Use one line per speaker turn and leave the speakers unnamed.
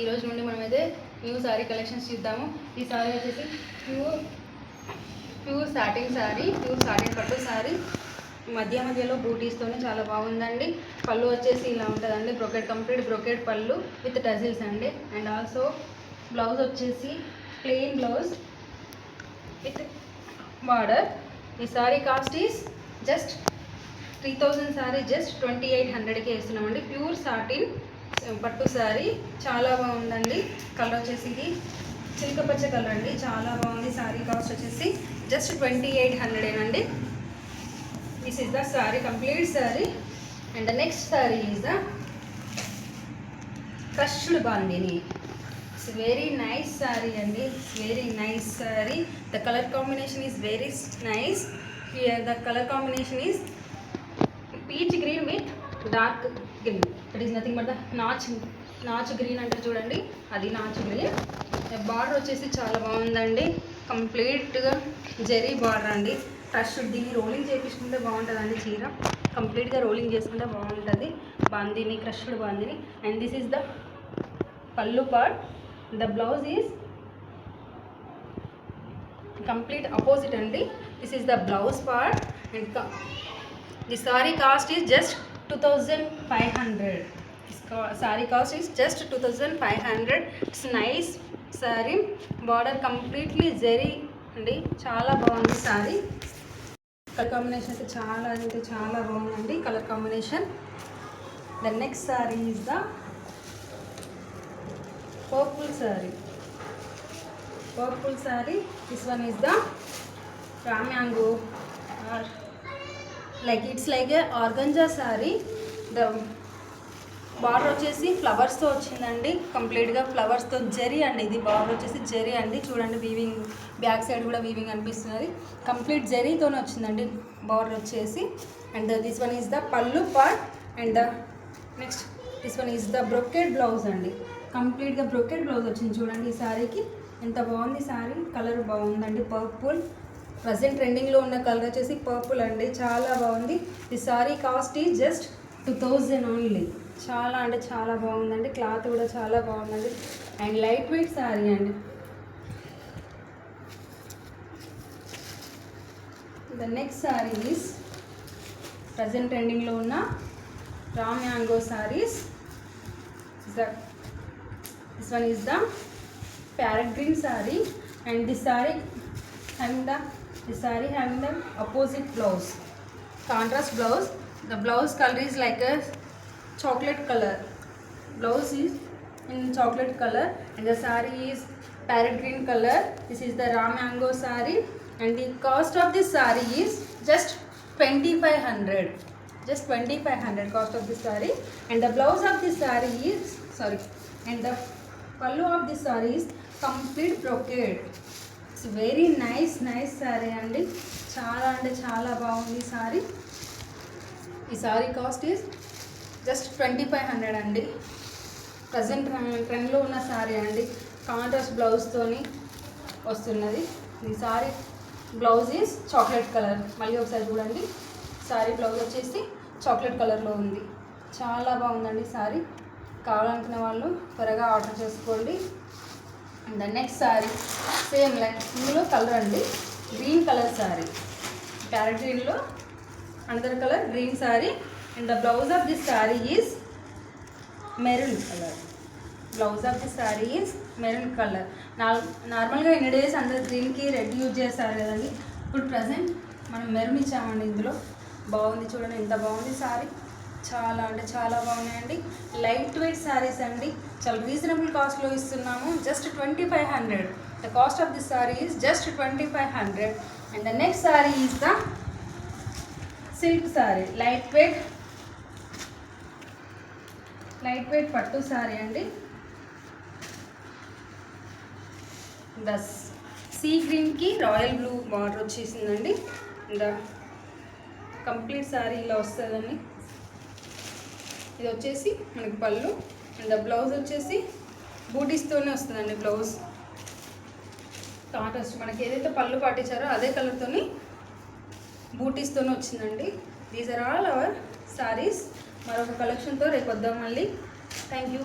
ఈరోజు నుండి మనమైతే న్యూ శారీ కలెక్షన్స్ చూద్దాము. ఈ శారీ వచ్చేసి pure satin sari, pure satin పట్టు శారీ. మధ్యలో బూటీస్తోనే చాలా బాగుందండి. పళ్ళు వచ్చేసి ఇలా ఉంటుందండి, బ్రొకెట్, కంప్లీట్ బ్రొకెట్ పళ్ళు విత్ టజిల్స్ అండి. అండ్ ఆల్సో బ్లౌజ్ వచ్చేసి ప్లెయిన్ బ్లౌజ్ విత్ బార్డర్. ఈ sari cost is just 3000 sari just 2800కి వేస్తున్నామండి. ప్యూర్ సాటిన్ పట్టు శారీ చాలా బాగుందండి. కలర్ వచ్చేసి ఇది చిలక పచ్చ కలర్ అండి, చాలా బాగుంది. శారీ కాస్ట్ వచ్చేసి జస్ట్ 2800 అండి. This is the sari, complete sari. And the next sari is the crushed bandhani. It's very nice saree and it's very nice saree. The color combination is very nice. Here the color combination is peach green with dark green. That is nothing but the notch green అంటే చూడండి, అది notch green. Border వచ్చేసి చాలా బాగుందండి, కంప్లీట్గా zari border అండి. First దీన్ని rolling చేయించుకుంటే బాగుంటుందండి. చీర కంప్లీట్గా రోలింగ్ చేసుకుంటే బాగుంటుంది. Bandhani, crushed bandhani. And this is the pallu part. The blouse is complete opposite అండి. This is the blouse part and the saree cost is just 2500. Saree cost is just 2500. It's nice saree. Border completely zari అండి, చాలా బాగుంది saree. Colour combination అయితే చాలా బాగుందండి colour combination. The next saree is the purple saree. This one is the ramango, or like it's like a organza saree. The border వచ్చేసి ఫ్లవర్స్తో వచ్చిందండి, కంప్లీట్గా ఫ్లవర్స్తో జెరీ అండి. ఇది బార్డర్ వచ్చేసి జెరీ అండి, చూడండి వీవింగ్, బ్యాక్ సైడ్ కూడా వీవింగ్ అనిపిస్తున్నది. కంప్లీట్ జెరీతోనే వచ్చిందండి బార్డర్ వచ్చేసి. And this one is the pallu part. And the next this one is the brocade blouse అండి. కంప్లీట్గా బ్రొకెట్ బ్లౌజ్ వచ్చింది చూడండి. ఈ శారీకి ఎంత బాగుంది శారీ. కలర్ బాగుందండి, పర్పుల్. ప్రజెంట్ ట్రెండింగ్లో ఉన్న కలర్ వచ్చేసి పర్పుల్ అండి, చాలా బాగుంది. ఈ sari cost is just 2000 only. చాలా అంటే చాలా బాగుందండి, క్లాత్ కూడా చాలా బాగుందండి. అండ్ లైట్ వెయిట్ శారీ అండి. The next sari is present ట్రెండింగ్లో ఉన్న raw mango saris. This one is the parrot green saree, and this saree having the opposite blouse, contrast blouse. The blouse color is like a chocolate color. Blouse is in chocolate color and the saree is parrot green color. This is the raw mango saree and the cost of this saree is just 2500. Just 2500 cost of this saree. And the blouse of this saree is and the pallu of this saree is complete brocade. It's very nice saree అండి, చాలా అంటే చాలా బాగుంది saree. ఈ saree cost is just 2500 అండి. Present ట్రెండ్లో ఉన్న saree అండి, కాంట్రాస్ట్ బ్లౌజ్తోని వస్తున్నది. ఈ saree blouse is chocolate colour. మళ్ళీ ఒకసారి చూడండి, saree బ్లౌజ్ వచ్చేసి చాక్లెట్ కలర్లో ఉంది. చాలా బాగుందండి saree. కావాలనుకునే వాళ్ళు త్వరగా ఆర్డర్ చేసుకోండి. And the next sari same like ఇందులో కలర్ అండి, గ్రీన్ కలర్ శారీ. ప్యారెట్ గ్రీన్లో another colour green sari. And the blouse of this sari is maroon colour. Blouse of this sari is maroon colour. నార్మల్గా ఇన్ని డేస్ అందరు గ్రీన్కి రెడ్ యూజ్ చేస్తారు కదండి, ఇప్పుడు ప్రజెంట్ మనం మెరూన్ ఇచ్చామండి. ఇందులో బాగుంది చూడండి, ఎంత బాగుంది శారీ. చాలా అంటే చాలా బాగున్నాయండి. లైట్ వెయిట్ శారీస్ అండి, చాలా రీజనబుల్ కాస్ట్లో ఇస్తున్నాము. Just 2500. The cost of this sari is just 2500. And the next sari is the silk sari. Light weight పట్టు శారీ అండి. ద సీ గ్రీన్కి రాయల్ బ్లూ బార్డర్ వచ్చేసిందండి. ద కంప్లీట్ శారీ ఇలా వస్తుందండి. ఇది వచ్చేసి మనకి పళ్ళు. అండ్ బ్లౌజ్ వచ్చేసి బూటీస్తోనే వస్తుందండి. బ్లౌజ్ కాంట్రాస్ట్ మనకి ఏదైతే పళ్ళు పాటించారో అదే కలర్తోని బూటీస్తోనే వచ్చిందండి. These are all our saris. మరొక కలెక్షన్తో రేపు వద్దాం మళ్ళీ. Thank you.